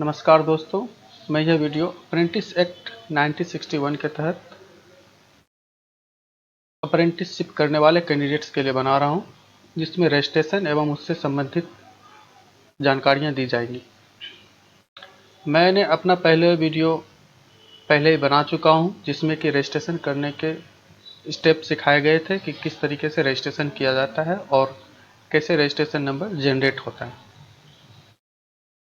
नमस्कार दोस्तों, मैं यह वीडियो अप्रेंटिस एक्ट 1961 के तहत अप्रेंटिसशिप करने वाले कैंडिडेट्स के लिए बना रहा हूं, जिसमें रजिस्ट्रेशन एवं उससे संबंधित जानकारियां दी जाएंगी। मैंने अपना पहले वीडियो पहले ही बना चुका हूं, जिसमें कि रजिस्ट्रेशन करने के स्टेप सिखाए गए थे कि किस तरीके से रजिस्ट्रेशन किया जाता है और कैसे रजिस्ट्रेशन नंबर जनरेट होता है।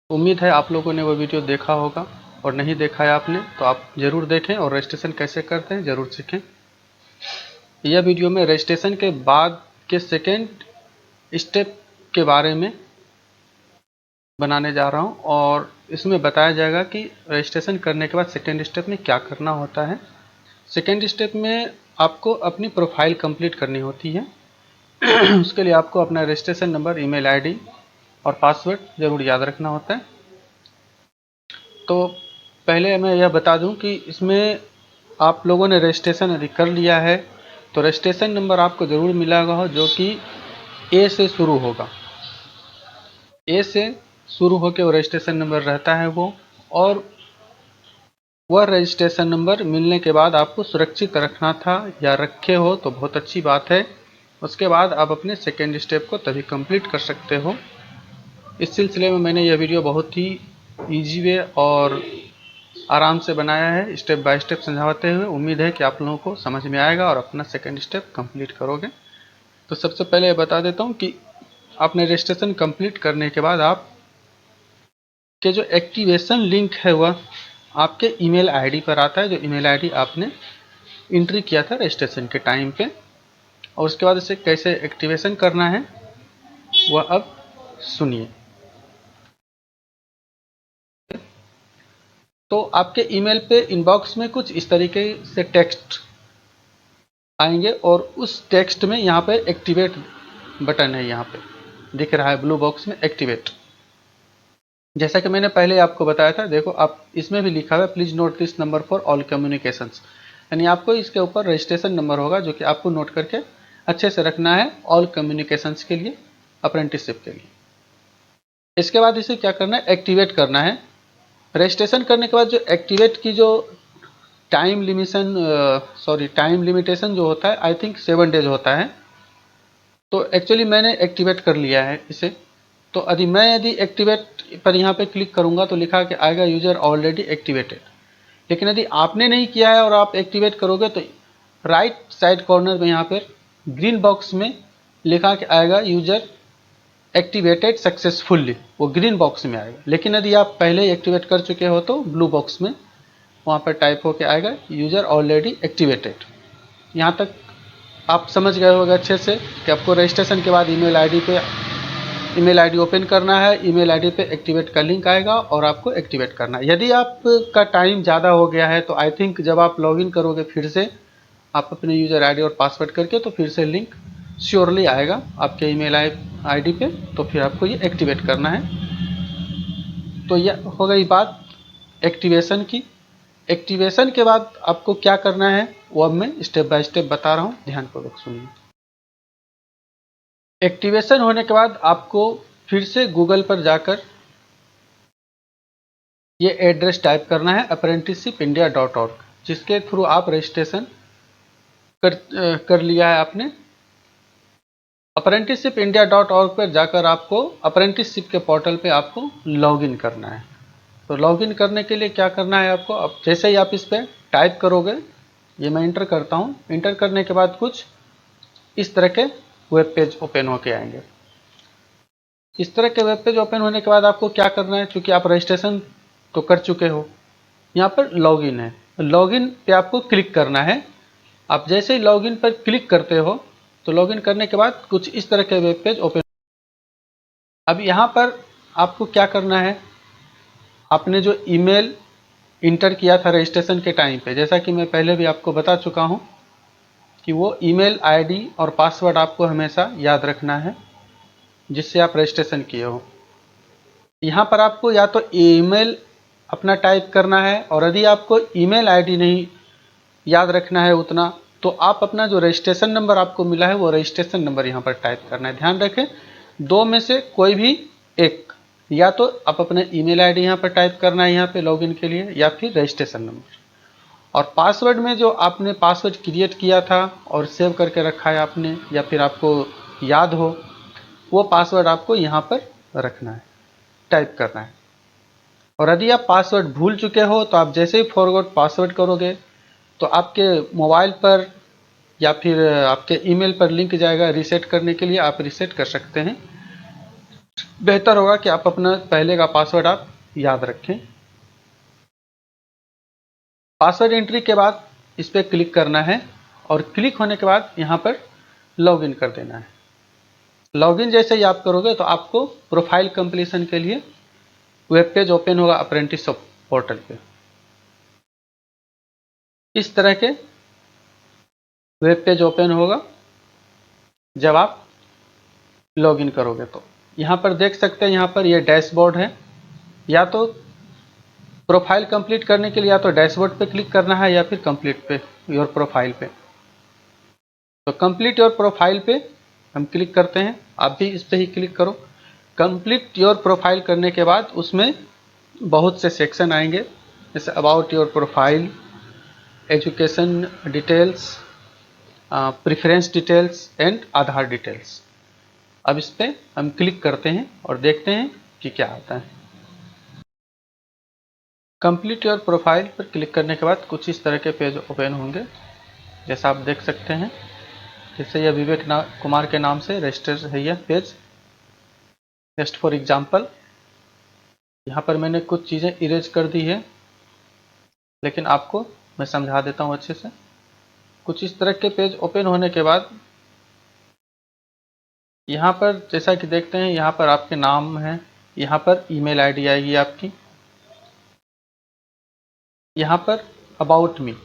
उम्मीद है आप लोगों ने वो वीडियो देखा होगा, और नहीं देखा है आपने तो आप ज़रूर देखें और रजिस्ट्रेशन कैसे करते हैं ज़रूर सीखें। यह वीडियो में रजिस्ट्रेशन के बाद के सेकेंड स्टेप के बारे में बनाने जा रहा हूं, और इसमें बताया जाएगा कि रजिस्ट्रेशन करने के बाद सेकेंड स्टेप में क्या करना होता है। सेकेंड स्टेप में आपको अपनी प्रोफाइल कंप्लीट करनी होती है। उसके लिए आपको अपना रजिस्ट्रेशन नंबर, ईमेल आईडी और पासवर्ड ज़रूर याद रखना होता है। तो पहले मैं यह बता दूं कि इसमें आप लोगों ने रजिस्ट्रेशन यदि कर लिया है तो रजिस्ट्रेशन नंबर आपको ज़रूर मिला हो, जो कि ए से शुरू होगा। ए से शुरू होकर वो रजिस्ट्रेशन नंबर रहता है वो, और वह रजिस्ट्रेशन नंबर मिलने के बाद आपको सुरक्षित रखना था या रखे हो तो बहुत अच्छी बात है। उसके बाद आप अपने सेकेंड स्टेप को तभी कंप्लीट कर सकते हो। इस सिलसिले में मैंने यह वीडियो बहुत ही ईजी वे और आराम से बनाया है, स्टेप बाय स्टेप समझाते हुए। उम्मीद है कि आप लोगों को समझ में आएगा और अपना सेकेंड स्टेप कंप्लीट करोगे। तो सबसे पहले बता देता हूँ कि आपने रजिस्ट्रेशन कंप्लीट करने के बाद आप के जो एक्टिवेशन लिंक है वह आपके ईमेल आईडी पर आता है, जो ईमेल आईडी आपने एंट्री किया था रजिस्ट्रेशन के टाइम पे। और उसके बाद इसे कैसे एक्टिवेशन करना है वह अब सुनिए। तो आपके ईमेल पे इनबॉक्स में कुछ इस तरीके से टेक्स्ट आएंगे, और उस टेक्स्ट में यहाँ पे एक्टिवेट बटन है, यहाँ पे दिख रहा है ब्लू बॉक्स में एक्टिवेट। जैसा कि मैंने पहले आपको बताया था, देखो आप इसमें भी लिखा हुआ है please note this number for all communications, यानी आपको इसके ऊपर रजिस्ट्रेशन नंबर होगा जो कि आपको नोट करके अच्छे से रखना है ऑल कम्युनिकेशंस के लिए, अप्रेंटिसशिप के लिए। इसके बाद इसे क्या करना है, एक्टिवेट करना है। रजिस्ट्रेशन करने के बाद जो एक्टिवेट की जो टाइम लिमिटेशन जो होता है, आई थिंक 7 डेज होता है। तो एक्चुअली मैंने एक्टिवेट कर लिया है इसे। तो यदि एक्टिवेट पर यहाँ पे क्लिक करूँगा तो लिखा कि आएगा यूजर ऑलरेडी एक्टिवेटेड। लेकिन यदि आपने नहीं किया है और आप एक्टिवेट करोगे तो राइट साइड कॉर्नर में यहाँ पर ग्रीन बॉक्स में लिखा कि आएगा यूजर एक्टिवेटेड सक्सेसफुली, वो ग्रीन बॉक्स में आएगा। लेकिन यदि आप पहले ही एक्टिवेट कर चुके हो तो ब्लू बॉक्स में वहाँ पर टाइप होके आएगा यूजर ऑलरेडी एक्टिवेटेड। यहाँ तक आप समझ गए होंगे अच्छे से कि आपको रजिस्ट्रेशन के बाद ईमेल आईडी ओपन करना है, ईमेल आईडी पे एक्टिवेट का लिंक आएगा और आपको एक्टिवेट करना है। यदि आपका टाइम ज़्यादा हो गया है तो आई थिंक जब आप लॉगिन करोगे फिर से आप अपने यूज़र आईडी और पासवर्ड करके, तो फिर से लिंक श्योरली आएगा आपके ईमेल आईडी पे, तो फिर आपको ये एक्टिवेट करना है। तो यह हो गई बात एक्टिवेशन की। एक्टिवेशन के बाद आपको क्या करना है वो अब मैं स्टेप बाय स्टेप बता रहा हूँ, ध्यानपूर्वक सुनिए। एक्टिवेशन होने के बाद आपको फिर से गूगल पर जाकर ये एड्रेस टाइप करना है apprenticeshipindia.org, जिसके थ्रू आप रजिस्ट्रेशन कर लिया है आपने। apprenticeshipindia.org पर जाकर आपको अप्रेंटिसशिप के पोर्टल पे आपको लॉगिन करना है। तो लॉगिन करने के लिए क्या करना है आपको, अब जैसे ही आप इस पर टाइप करोगे, ये मैं इंटर करता हूँ, इंटर करने के बाद कुछ इस तरह के वेब पेज ओपन होके आएंगे। इस तरह के वेब पेज ओपन होने के बाद आपको क्या करना है, चूंकि आप रजिस्ट्रेशन तो कर चुके हो, यहाँ पर लॉगिन है, लॉगिन पे आपको क्लिक करना है। आप जैसे ही लॉगिन पर क्लिक करते हो तो लॉगिन करने के बाद कुछ इस तरह के वेब पेज ओपन। अब यहाँ पर आपको क्या करना है, आपने जो ईमेल इंटर किया था रजिस्ट्रेशन के टाइम पे, जैसा कि मैं पहले भी आपको बता चुका हूँ कि वो ईमेल आईडी और पासवर्ड आपको हमेशा याद रखना है जिससे आप रजिस्ट्रेशन किए हो। यहाँ पर आपको या तो ईमेल अपना टाइप करना है, और यदि आपको ईमेल आईडी नहीं याद रखना है उतना, तो आप अपना जो रजिस्ट्रेशन नंबर आपको मिला है वो रजिस्ट्रेशन नंबर यहाँ पर टाइप करना है। ध्यान रखें, दो में से कोई भी एक या तो आप अपना ईमेल आईडी यहाँ पर टाइप करना है यहाँ पे लॉगिन के लिए, या फिर रजिस्ट्रेशन नंबर। और पासवर्ड में जो आपने पासवर्ड क्रिएट किया था और सेव करके रखा है आपने, या फिर आपको याद हो, वो पासवर्ड आपको यहाँ पर रखना है, टाइप करना है। और यदि आप पासवर्ड भूल चुके हो तो आप जैसे ही फॉरगॉट पासवर्ड करोगे तो आपके मोबाइल पर या फिर आपके ईमेल पर लिंक जाएगा रीसेट करने के लिए, आप रीसेट कर सकते हैं। बेहतर होगा कि आप अपना पहले का पासवर्ड आप याद रखें। पासवर्ड एंट्री के बाद इस पर क्लिक करना है और क्लिक होने के बाद यहाँ पर लॉगिन कर देना है। लॉगिन जैसे ही आप करोगे तो आपको प्रोफाइल कंप्लीशन के लिए वेब पेज ओपन होगा अप्रेंटिस पोर्टल पे। इस तरह के वेब पेज ओपन होगा जब आप लॉगिन करोगे। तो यहाँ पर देख सकते हैं, यहाँ पर ये डैशबोर्ड है। या तो प्रोफाइल कंप्लीट करने के लिए या तो डैशबोर्ड पे क्लिक करना है या फिर कंप्लीट पे योर प्रोफाइल पे। तो कंप्लीट योर प्रोफाइल पे हम क्लिक करते हैं, आप भी इस पे ही क्लिक करो। कंप्लीट योर प्रोफाइल करने के बाद उसमें बहुत से सेक्शन आएंगे, जैसे about your profile, education details, preference details and Aadhaar details. अब इस पे हम क्लिक करते हैं और देखते हैं कि क्या आता है। कंप्लीट योर प्रोफाइल पर क्लिक करने के बाद कुछ इस तरह के पेज ओपन होंगे, जैसा आप देख सकते हैं। जैसे यह विवेक कुमार के नाम से रजिस्टर है यह पेज। जस्ट फॉर एग्जांपल यहाँ पर मैंने कुछ चीज़ें इरेज कर दी है, लेकिन आपको मैं समझा देता हूँ अच्छे से। कुछ इस तरह के पेज ओपन होने के बाद यहाँ पर जैसा कि देखते हैं, यहाँ पर आपके नाम है, यहाँ पर ईमेल आईडी आएगी आपकी, यहाँ पर अबाउट मी,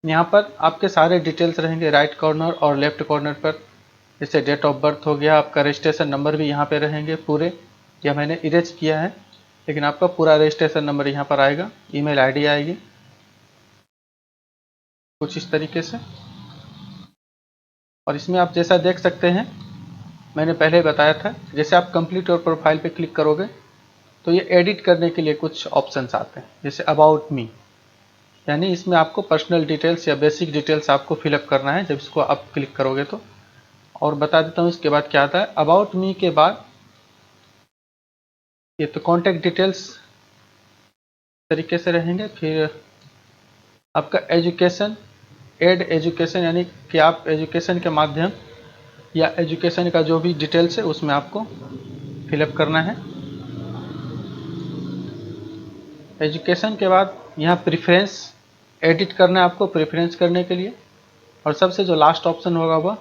यहाँ पर आपके सारे डिटेल्स रहेंगे राइट कॉर्नर और लेफ्ट कॉर्नर पर। जैसे डेट ऑफ बर्थ हो गया, आपका रजिस्ट्रेशन नंबर भी यहाँ पे रहेंगे पूरे। यह मैंने इरेज किया है, लेकिन आपका पूरा रजिस्ट्रेशन नंबर यहाँ पर आएगा। ईमेल आईडी आएगी कुछ इस तरीके से। और इसमें आप जैसा देख सकते हैं, मैंने पहले बताया था, जैसे आप कंप्लीट और प्रोफाइल पे क्लिक करोगे तो ये एडिट करने के लिए कुछ ऑप्शंस आते हैं, जैसे अबाउट मी, यानी इसमें आपको पर्सनल डिटेल्स या बेसिक डिटेल्स आपको फिलअप करना है जब इसको आप क्लिक करोगे तो। और बता देता हूँ इसके बाद क्या आता है। अबाउट मी के बाद ये तो कॉन्टैक्ट डिटेल्स तरीके से रहेंगे। फिर आपका एजुकेशन, एड एजुकेशन, यानी कि आप एजुकेशन के माध्यम या एजुकेशन का जो भी डिटेल्स है उसमें आपको फिलअप करना है। एजुकेशन के बाद यहाँ प्रेफरेंस एडिट करना है आपको, प्रेफरेंस करने के लिए। और सबसे जो लास्ट ऑप्शन होगा वह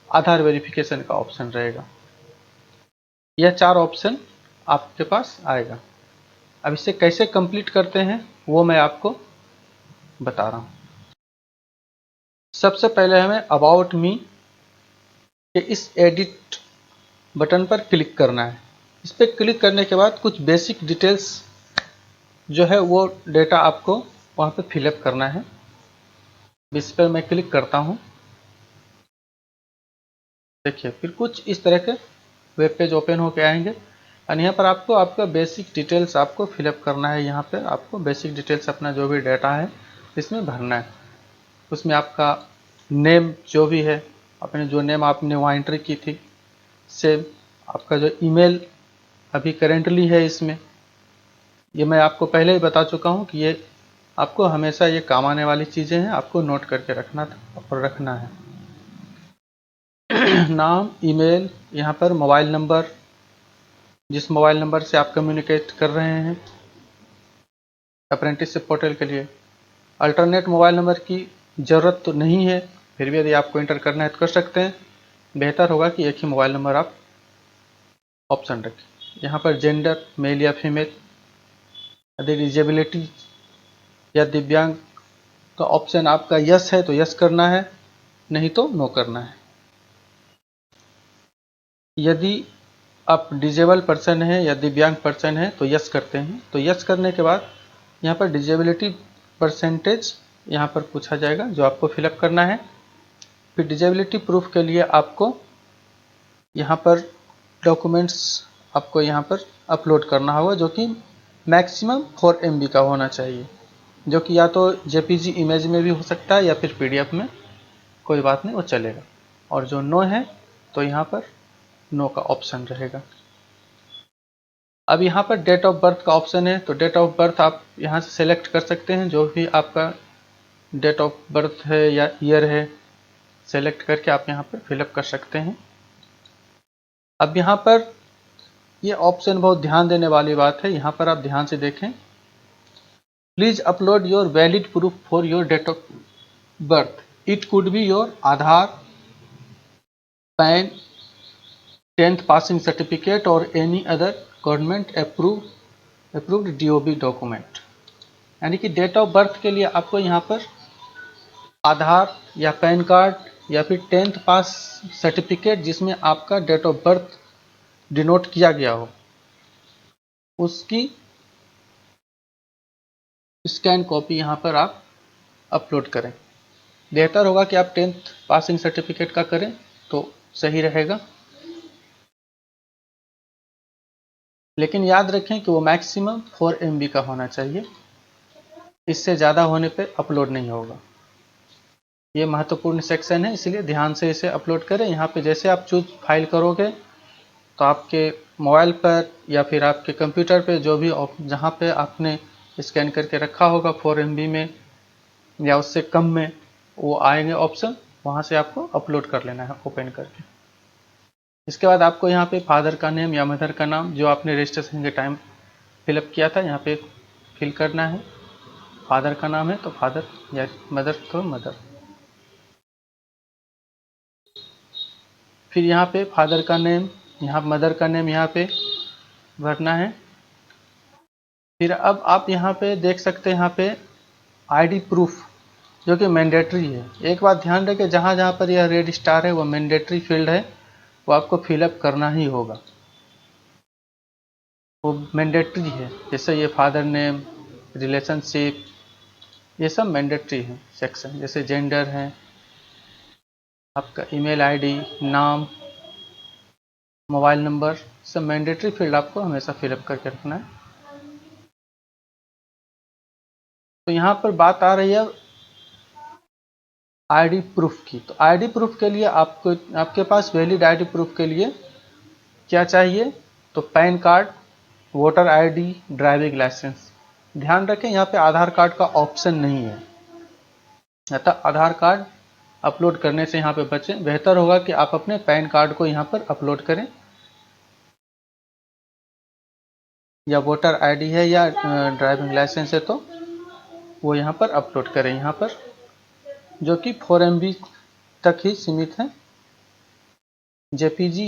आधार वेरिफिकेशन का ऑप्शन रहेगा। यह 4 ऑप्शन आपके पास आएगा। अब इसे कैसे कंप्लीट करते हैं वो मैं आपको बता रहा हूँ। सबसे पहले हमें अबाउट मी के इस एडिट बटन पर क्लिक करना है। इस पर क्लिक करने के बाद कुछ बेसिक डिटेल्स जो है वो डेटा आपको वहाँ पे फिलअप करना है। इस पर मैं क्लिक करता हूँ, देखिए फिर कुछ इस तरह के वेब पेज ओपन होके आएंगे। और यहाँ पर आपको आपका बेसिक डिटेल्स आपको फिलअप करना है। यहाँ पे आपको बेसिक डिटेल्स अपना जो भी डाटा है इसमें भरना है। उसमें आपका नेम जो भी है, अपने जो नेम आपने वहाँ एंट्री की थी सेम, आपका जो ईमेल अभी करेंटली है इसमें, ये मैं आपको पहले ही बता चुका हूँ कि ये आपको हमेशा ये काम आने वाली चीज़ें हैं, आपको नोट करके रखना था और रखना है। नाम, ईमेल, यहाँ पर मोबाइल नंबर, जिस मोबाइल नंबर से आप कम्युनिकेट कर रहे हैं अप्रेंटिसशिप पोर्टल के लिए। अल्टरनेट मोबाइल नंबर की ज़रूरत तो नहीं है, फिर भी यदि आपको इंटर करना है तो कर सकते हैं। बेहतर होगा कि एक ही मोबाइल नंबर आप ऑप्शन रखें। यहाँ पर जेंडर मेल या फीमेल, यदि डिजेबिलिटी या दिव्यांग का ऑप्शन आपका यस है तो यस करना है, नहीं तो नो करना है। यदि आप डिजेबल पर्सन है या दिव्यांग पर्सन है तो यस करते हैं। तो यस करने के बाद यहाँ पर डिजेबिलिटी परसेंटेज यहाँ पर पूछा जाएगा जो आपको फिलअप करना है। फिर डिजेबिलिटी प्रूफ के लिए आपको यहाँ पर डॉक्यूमेंट्स आपको यहाँ पर अपलोड करना होगा, जो कि मैक्सिमम 4 MB का होना चाहिए, जो कि या तो JPG इमेज में भी हो सकता है या फिर PDF में, कोई बात नहीं, वो चलेगा। और जो नो है तो यहाँ पर नो का ऑप्शन रहेगा। अब यहाँ पर डेट ऑफ बर्थ का ऑप्शन है, तो डेट ऑफ बर्थ आप यहाँ से सेलेक्ट कर सकते हैं, जो भी आपका डेट ऑफ बर्थ है या ईयर है, सेलेक्ट करके आप यहाँ पर फिलअप कर सकते हैं। अब यहाँ पर ये ऑप्शन बहुत ध्यान देने वाली बात है, यहाँ पर आप ध्यान से देखें। Please upload your valid proof for your date of birth, it could be your Aadhaar, PAN, 10th passing certificate और any other government approved DOB document. यानी कि डेट ऑफ बर्थ के लिए आपको यहाँ पर आधार या पैन कार्ड या फिर 10th पास सर्टिफिकेट जिसमें आपका डेट ऑफ बर्थ डिनोट किया गया हो, उसकी स्कैन कॉपी यहाँ पर आप अपलोड करें। बेहतर होगा कि आप 10th पासिंग सर्टिफिकेट का करें तो सही रहेगा, लेकिन याद रखें कि वो मैक्सिमम 4 MB का होना चाहिए, इससे ज़्यादा होने पे अपलोड नहीं होगा। ये महत्वपूर्ण सेक्शन है, इसलिए ध्यान से इसे अपलोड करें। यहाँ पे जैसे आप चूज फाइल करोगे तो आपके मोबाइल पर या फिर आपके कंप्यूटर पे जो भी जहाँ पे आपने स्कैन करके रखा होगा 4 MB में या उससे कम में, वो आएंगे ऑप्शन, वहाँ से आपको अपलोड कर लेना है ओपन करके। इसके बाद आपको यहाँ पे फादर का नेम या मदर का नाम जो आपने रजिस्ट्रेशन के टाइम फिलअप किया था यहाँ पे फिल करना है। फादर का नाम है तो फादर या मदर तो मदर। फिर यहाँ पे फादर का नेम, यहाँ मदर का नेम यहाँ पे भरना है। फिर अब आप यहाँ पे देख सकते हैं यहाँ पे ID प्रूफ जो कि मैंडेटरी है। एक बात ध्यान रखें, जहाँ जहाँ पर यह रेड स्टार है वो मैंडेटरी फील्ड है, वो आपको फिलअप करना ही होगा, वो मैंडेटरी है। जैसे ये फादर नेम, रिलेशनशिप, ये सब मैंडेटरी है सेक्शन। जैसे जेंडर है, आपका ईमेल ID, नाम, मोबाइल नंबर, सब मैंडेटरी फील्ड आपको हमेशा फिलअप करके रखना है। तो यहाँ पर बात आ रही है ID प्रूफ की। तो ID प्रूफ के लिए आपको, आपके पास वैलिड ID प्रूफ के लिए क्या चाहिए, तो PAN card, voter ID, driving licence. ध्यान रखें यहाँ पे आधार कार्ड का ऑप्शन नहीं है, अतः आधार कार्ड अपलोड करने से यहाँ पे बचें। बेहतर होगा कि आप अपने पैन कार्ड को यहाँ पर अपलोड करें, या वोटर ID है या ड्राइविंग लाइसेंस है तो वो यहाँ पर अपलोड करें, यहाँ पर जो कि 4 MB तक ही सीमित है, JPG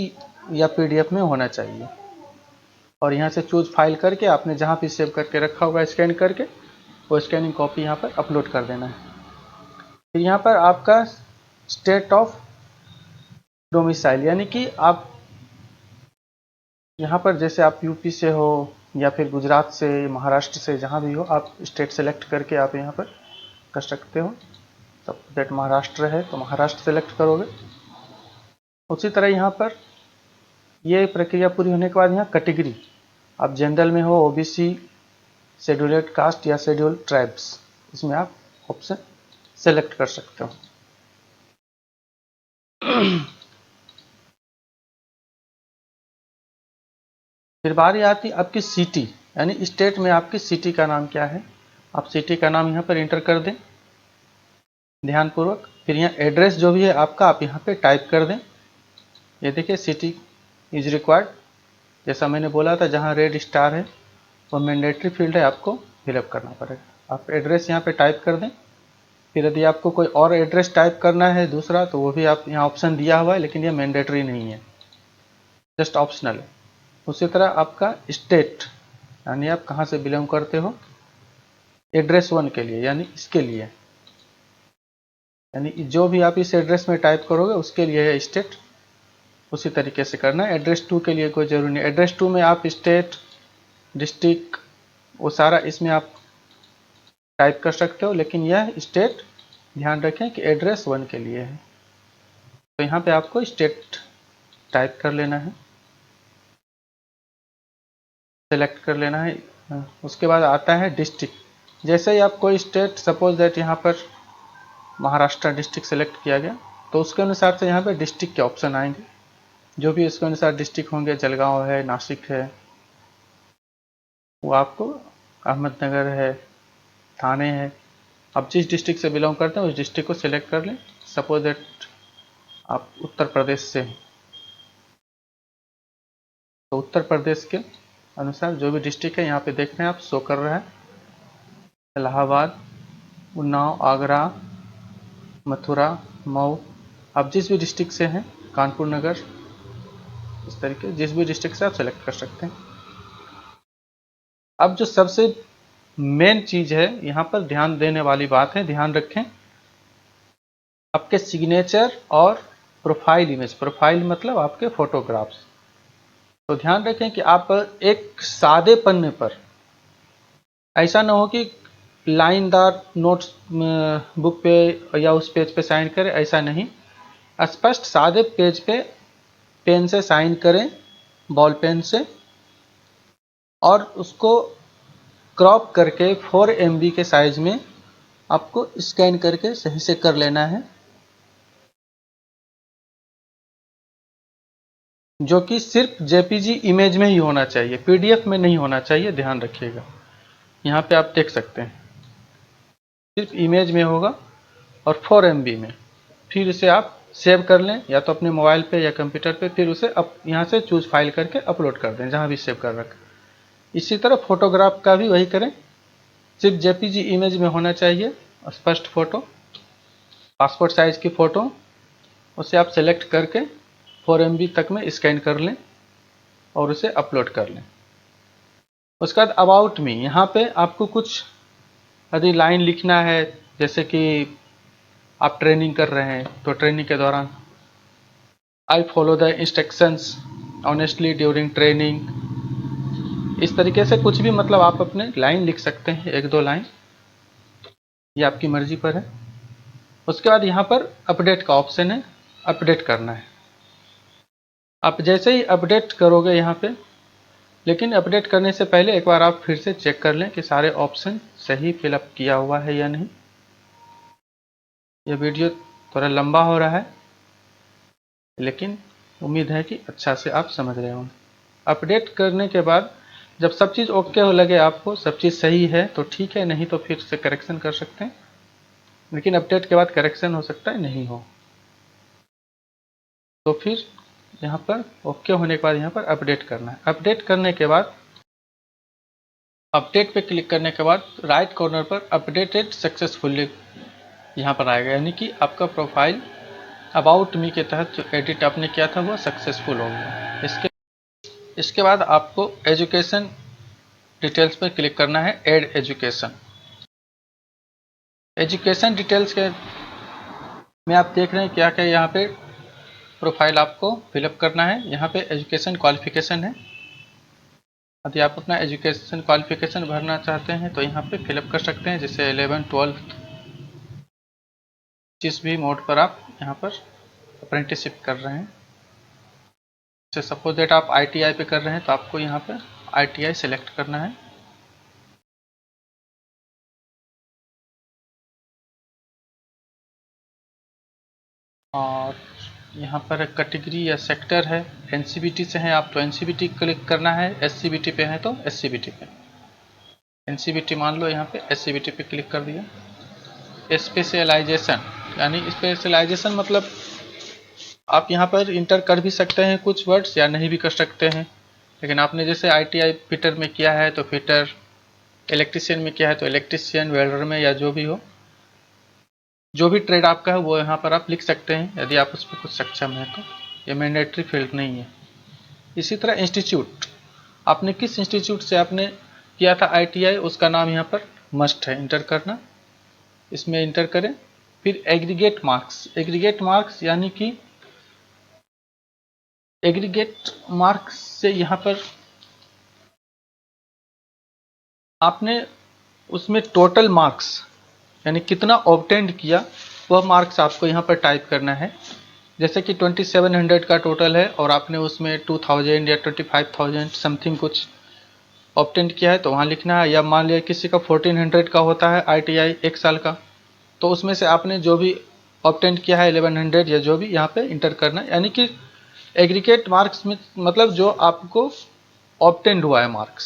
या PDF में होना चाहिए। और यहाँ से चूज फाइल करके आपने जहाँ भी सेव करके रखा होगा स्कैन करके, वो स्कैनिंग कॉपी यहाँ पर अपलोड कर देना है। फिर यहाँ पर आपका स्टेट ऑफ डोमिसाइल, यानी कि आप यहाँ पर जैसे आप यूपी से हो या फिर गुजरात से, महाराष्ट्र से, जहाँ भी हो आप स्टेट सेलेक्ट करके आप यहाँ पर कर सकते हो। सब्जेक्ट महाराष्ट्र है तो महाराष्ट्र सेलेक्ट करोगे। उसी तरह यहाँ पर ये प्रक्रिया पूरी होने के बाद यहाँ कैटेगरी, आप जनरल में हो, OBC, शेड्यूल्ड कास्ट या शेड्यूल्ड ट्राइब्स, इसमें आप ऑप्शन सेलेक्ट कर सकते हो। फिर बारी आती है आपकी सिटी, यानी स्टेट में आपकी सिटी का नाम क्या है। आप सिटी का नाम यहाँ पर इंटर कर दें ध्यानपूर्वक। फिर यहाँ एड्रेस जो भी है आपका आप यहाँ पे टाइप कर दें। ये देखिए सिटी इज रिक्वायर्ड, जैसा मैंने बोला था जहाँ रेड स्टार है वो मैंडेटरी फील्ड है, आपको फिलअप करना पड़ेगा। आप एड्रेस यहाँ पे टाइप कर दें। फिर यदि आपको कोई और एड्रेस टाइप करना है दूसरा तो वो भी आप यहाँ ऑप्शन दिया हुआ है, लेकिन ये मैंडेटरी नहीं है, जस्ट ऑप्शनल है। उसी तरह आपका स्टेट, यानी आप कहाँ से बिलोंग करते हो, एड्रेस 1 के लिए यानी इसके लिए, यानी जो भी आप इस एड्रेस में टाइप करोगे उसके लिए है स्टेट, उसी तरीके से करना है। एड्रेस 2 के लिए कोई जरूरी नहीं, एड्रेस 2 में आप स्टेट, डिस्ट्रिक्ट, वो सारा इसमें आप टाइप कर सकते हो, लेकिन यह स्टेट ध्यान रखें कि एड्रेस 1 के लिए है, तो यहाँ पे आपको स्टेट टाइप कर लेना है। सेलेक्ट कर लेना है। उसके बाद आता है डिस्ट्रिक्ट। जैसे ही आप कोई स्टेट, सपोज दैट यहाँ पर महाराष्ट्र डिस्ट्रिक्ट सेलेक्ट किया गया, तो उसके अनुसार से यहाँ पर डिस्ट्रिक्ट के ऑप्शन आएंगे। जो भी उसके अनुसार डिस्ट्रिक्ट होंगे, जलगांव है, नासिक है, वो आपको अहमदनगर है, थाने है, आप जिस डिस्ट्रिक्ट से बिलोंग करते हैं उस डिस्ट्रिक्ट को सिलेक्ट कर लें। सपोज दैट आप उत्तर प्रदेश से हैं, तो उत्तर प्रदेश के अनुसार जो भी डिस्ट्रिक्ट है यहाँ पे देख रहे हैं आप, शो कर रहा है इलाहाबाद, उन्नाव, आगरा, मथुरा, मऊ। आप जिस भी डिस्ट्रिक्ट से हैं, कानपुर नगर, इस तरीके जिस भी डिस्ट्रिक्ट से आप सेलेक्ट कर सकते हैं। अब जो सबसे मेन चीज है यहाँ पर ध्यान देने वाली बात है, ध्यान रखें, आपके सिग्नेचर और प्रोफाइल इमेज। प्रोफाइल मतलब आपके फोटोग्राफ्स। तो ध्यान रखें कि आप एक सादे पन्ने पर, ऐसा ना हो कि लाइनदार नोट्स बुक पे या उस पेज पे साइन करें, ऐसा नहीं। स्पष्ट सादे पेज पे पेन से साइन करें, बॉल पेन से, और उसको क्रॉप करके 4 MB के साइज में आपको स्कैन करके सही से कर लेना है, जो कि सिर्फ जेपीजी इमेज में ही होना चाहिए, पीडीएफ में नहीं होना चाहिए, ध्यान रखिएगा। यहाँ पे आप देख सकते हैं सिर्फ इमेज में होगा और 4 MB में। फिर इसे आप सेव कर लें, या तो अपने मोबाइल पे या कंप्यूटर पे, फिर उसे यहाँ से चूज फाइल करके अपलोड कर दें जहाँ भी सेव कर रखें। इसी तरह फोटोग्राफ का भी वही करें, सिर्फ जेपीजी इमेज में होना चाहिए, स्पष्ट फोटो, पासपोर्ट साइज की फ़ोटो, उसे आप सेलेक्ट करके 4 MB तक में स्कैन कर लें और उसे अपलोड कर लें। उसके बाद अबाउट मी, यहाँ पे आपको कुछ यदि लाइन लिखना है, जैसे कि आप ट्रेनिंग कर रहे हैं तो ट्रेनिंग के दौरान I follow the instructions honestly during training, इस तरीके से कुछ भी, मतलब आप अपने लाइन लिख सकते हैं, 1-2 लाइन, ये आपकी मर्जी पर है। उसके बाद यहाँ पर अपडेट का ऑप्शन है, अपडेट करना है। आप जैसे ही अपडेट करोगे यहाँ पे, लेकिन अपडेट करने से पहले एक बार आप फिर से चेक कर लें कि सारे ऑप्शन सही फिलअप किया हुआ है या नहीं। यह वीडियो थोड़ा लंबा हो रहा है, लेकिन उम्मीद है कि अच्छा से आप समझ रहे होंगे। अपडेट करने के बाद जब सब चीज़ ओके हो लगे आपको, सब चीज़ सही है तो ठीक है, नहीं तो फिर से करेक्शन कर सकते हैं, लेकिन अपडेट के बाद करेक्शन हो सकता है नहीं हो। तो फिर यहाँ पर ओके होने के बाद यहाँ पर अपडेट करना है। अपडेट करने के बाद, अपडेट पे क्लिक करने के बाद राइट कॉर्नर पर अपडेटेड सक्सेसफुली यहाँ पर आएगा, यानी कि आपका प्रोफाइल अबाउट मी के तहत जो एडिट आपने किया था वो सक्सेसफुल हो गया। इसके बाद आपको एजुकेशन डिटेल्स पर क्लिक करना है, ऐड एजुकेशन। एजुकेशन डिटेल्स के में आप देख रहे हैं क्या क्या यहाँ पे प्रोफाइल आपको फिलअप करना है। यहाँ पे एजुकेशन क्वालिफिकेशन है, यदि आप अपना एजुकेशन क्वालिफिकेशन भरना चाहते हैं तो यहाँ पे फिलअप कर सकते हैं, जैसे 11, 12, जिस भी मोड पर आप यहाँ पर अप्रेंटिसशिप कर रहे हैं। जैसे सपोज दैट आप ITI पे कर रहे हैं तो आपको यहाँ पर ITI सेलेक्ट करना है। और यहाँ पर कैटेगरी या सेक्टर है, NCBT से हैं आप तो NCBT क्लिक करना है, SCBT पे हैं तो SCBT पे। NCBT मान लो, यहाँ पे SCBT पे क्लिक कर दिया। स्पेशलाइजेशन, यानी स्पेशलाइजेशन मतलब आप यहाँ पर इंटर कर भी सकते हैं कुछ वर्ड्स, या नहीं भी कर सकते हैं, लेकिन आपने जैसे ITI फिटर में किया है तो फिटर, इलेक्ट्रिशियन में किया है तो इलेक्ट्रिशियन, वेल्डर में, या जो भी हो, जो भी ट्रेड आपका है वो यहाँ पर आप लिख सकते हैं यदि आप उस पर कुछ सक्षम है तो। ये मैंडेटरी फील्ड नहीं है। इसी तरह इंस्टीट्यूट, आपने किस इंस्टीट्यूट से आपने किया था ITI, उसका नाम यहाँ पर मस्ट है इंटर करना, इसमें इंटर करें। फिर एग्रीगेट मार्क्स, एग्रीगेट मार्क्स यानी कि एग्रीगेट मार्क्स से यहाँ पर आपने उसमें टोटल मार्क्स यानी कितना ऑब्टेंड किया वह मार्क्स आपको यहाँ पर टाइप करना है। जैसे कि 2700 का टोटल है और आपने उसमें 2000 या 25,000 समथिंग कुछ ऑब्टेन किया है तो वहाँ लिखना है, या मान लिया किसी का 1400 का होता है ITI 1 साल का, तो उसमें से आपने जो भी ऑब्टेन किया है 1100 या जो भी यहाँ पे इंटर करना है, यानी कि एग्रीगेट मार्क्स में मतलब जो आपको ऑब्टेंड हुआ है मार्क्स।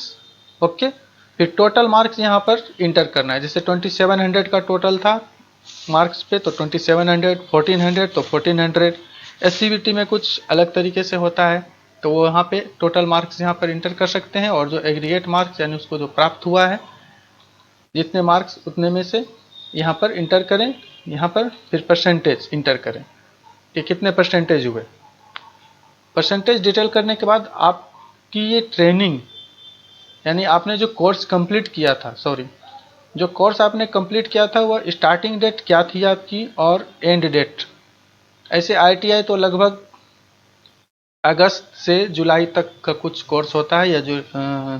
ओके, फिर टोटल मार्क्स यहाँ पर इंटर करना है। जैसे 2700 का टोटल था मार्क्स पे तो 2700, 1400 तो 1400। SCBT में कुछ अलग तरीके से होता है, तो वो यहाँ पे टोटल मार्क्स यहाँ पर इंटर कर सकते हैं, और जो एग्रीगेट मार्क्स यानी उसको जो प्राप्त हुआ है जितने मार्क्स उतने में से यहाँ पर इंटर करें। यहाँ पर फिर परसेंटेज इंटर करें कि कितने परसेंटेज हुए। परसेंटेज डिटेल करने के बाद आपकी ये ट्रेनिंग यानी आपने जो कोर्स कंप्लीट किया था, जो कोर्स आपने कंप्लीट किया था वह स्टार्टिंग डेट क्या थी आपकी और एंड डेट। ऐसे ITI तो लगभग अगस्त से जुलाई तक का कुछ कोर्स होता है, या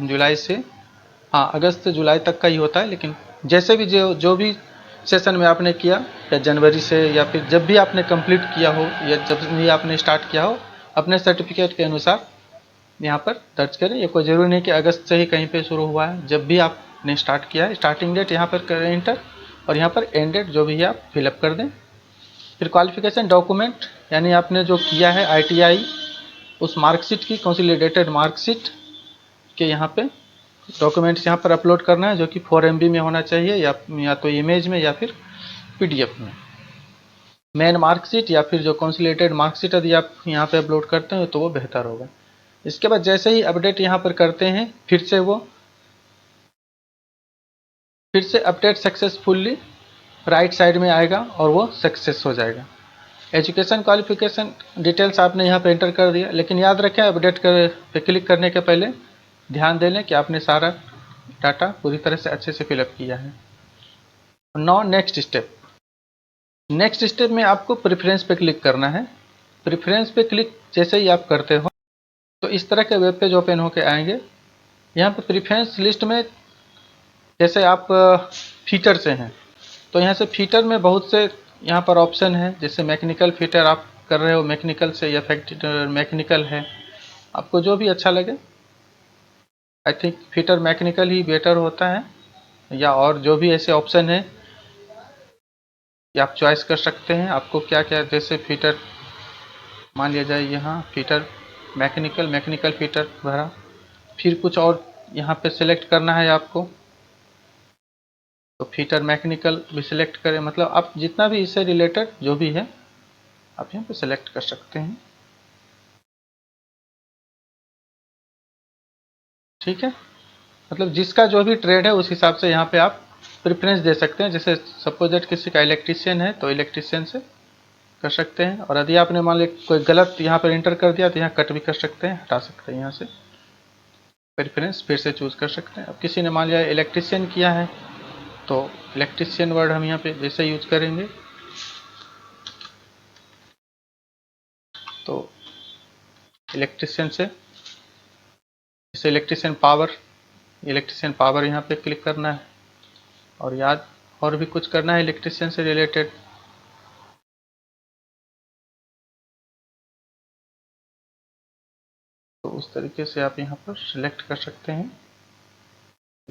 जुलाई से, हाँ अगस्त से जुलाई तक का ही होता है। लेकिन जैसे भी जो भी सेशन में आपने किया, या जनवरी से, या फिर जब भी आपने कंप्लीट किया हो, या जब भी आपने स्टार्ट किया हो, अपने सर्टिफिकेट के अनुसार यहाँ पर दर्ज करें। ये कोई ज़रूरी नहीं कि अगस्त से ही कहीं पे शुरू हुआ है, जब भी आपने स्टार्ट किया है स्टार्टिंग डेट यहाँ पर करें इंटर, और यहाँ पर एंड डेट जो भी है आप फिलअप कर दें। फिर क्वालिफिकेशन डॉक्यूमेंट यानी आपने जो किया है ITI उस मार्कशीट की कंसोलिडेटेड मार्कशीट के यहाँ पे डॉक्यूमेंट्स यहाँ पर अपलोड करना है, जो कि 4 MB में होना चाहिए, या तो इमेज में या फिर PDF में। मेन मार्कशीट या फिर जो कंसोलिडेटेड मार्कशीट यदि आप यहाँ पे अपलोड करते हैं तो वो बेहतर होगा। इसके बाद जैसे ही अपडेट यहाँ पर करते हैं फिर से अपडेट सक्सेसफुल्ली राइट साइड में आएगा और वो सक्सेस हो जाएगा। एजुकेशन क्वालिफिकेशन डिटेल्स आपने यहाँ पे एंटर कर दिया, लेकिन याद रखें अपडेट पे क्लिक करने के पहले ध्यान दे लें कि आपने सारा डाटा पूरी तरह से अच्छे से फिलअप किया है। नाउ नेक्स्ट स्टेप में आपको प्रेफरेंस पे क्लिक करना है। प्रेफरेंस पे क्लिक जैसे ही आप करते हो तो इस तरह के वेब पेज ओपन होके आएंगे। यहाँ पे प्रेफरेंस लिस्ट में जैसे आप फीचर से हैं तो यहाँ से फीचर में बहुत से यहाँ पर ऑप्शन है। जैसे मैकेनिकल फीचर आप कर रहे हो, मैकेनिकल से, या मैकेनिकल है, आपको जो भी अच्छा लगे। I think feature mechanical he better होता है, या और जो भी ऐसे ऑप्शन है कि आप चॉइस कर सकते हैं आपको क्या क्या। जैसे फीचर मान लिया जाए यहाँ फीचर मैकेनिकल फीचर भरा, फिर कुछ और यहाँ पे सिलेक्ट करना है आपको, तो फीचर मैकेनिकल भी सिलेक्ट करें। मतलब आप जितना भी इससे रिलेटेड जो भी है आप यहाँ पे सिलेक्ट कर सकते हैं। ठीक है, मतलब जिसका जो भी ट्रेड है उस हिसाब से यहाँ पे आप प्रेफरेंस दे सकते हैं। जैसे सपोज दैट किसी का इलेक्ट्रिशियन है तो इलेक्ट्रिशियन से कर सकते हैं, और यदि आपने मान लिया कोई गलत यहाँ पर इंटर कर दिया तो यहाँ कट भी कर सकते हैं, हटा सकते हैं यहाँ से। प्रेफरेंस फिर से चूज कर सकते हैं। अब किसी ने मान लिया इलेक्ट्रिशियन किया है तो इलेक्ट्रिशियन वर्ड हम यहाँ पे जैसे यूज करेंगे तो इलेक्ट्रिशियन से, जैसे इलेक्ट्रिशियन पावर यहाँ पे क्लिक करना है, और याद और भी कुछ करना है इलेक्ट्रिशियन से रिलेटेड। तो उस तरीके से आप यहाँ पर सिलेक्ट कर सकते हैं,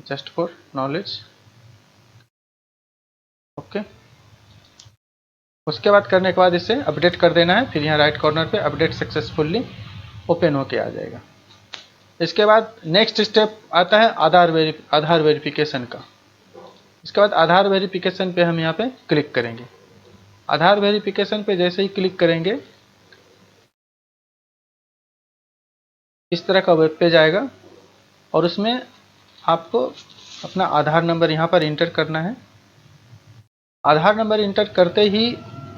जस्ट फॉर नॉलेज। ओके, उसके बाद करने के बाद इसे अपडेट कर देना है। फिर यहाँ राइट कॉर्नर पे अपडेट सक्सेसफुली ओपन होके आ जाएगा। इसके बाद नेक्स्ट स्टेप आता है आधार वेरिफिकेशन का। इसके बाद आधार वेरिफिकेशन पे हम यहाँ पे क्लिक करेंगे। आधार वेरिफिकेशन पे जैसे ही क्लिक करेंगे इस तरह का वेब पेज आएगा, और उसमें आपको अपना आधार नंबर यहाँ पर इंटर करना है। आधार नंबर इंटर करते ही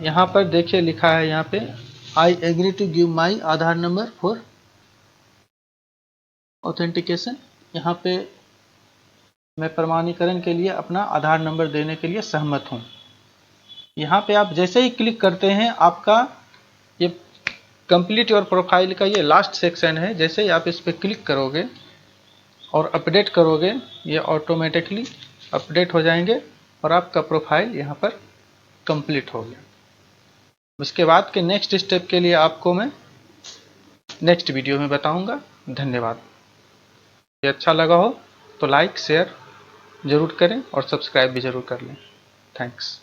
यहाँ पर देखिए लिखा है यहाँ पे I agree to give my Aadhaar number for authentication. यहाँ पे मैं प्रमाणीकरण के लिए अपना आधार नंबर देने के लिए सहमत हूँ। यहाँ पे आप जैसे ही क्लिक करते हैं आपका ये कंप्लीट योर प्रोफाइल का ये लास्ट सेक्शन है। जैसे ही आप इस पर क्लिक करोगे और अपडेट करोगे ये ऑटोमेटिकली अपडेट हो जाएंगे और आपका प्रोफाइल यहाँ पर कंप्लीट हो गया। उसके बाद के नेक्स्ट स्टेप के लिए आपको मैं नेक्स्ट वीडियो में बताऊंगा। धन्यवाद। ये अच्छा लगा हो तो लाइक शेयर ज़रूर करें और सब्सक्राइब भी ज़रूर कर लें। थैंक्स।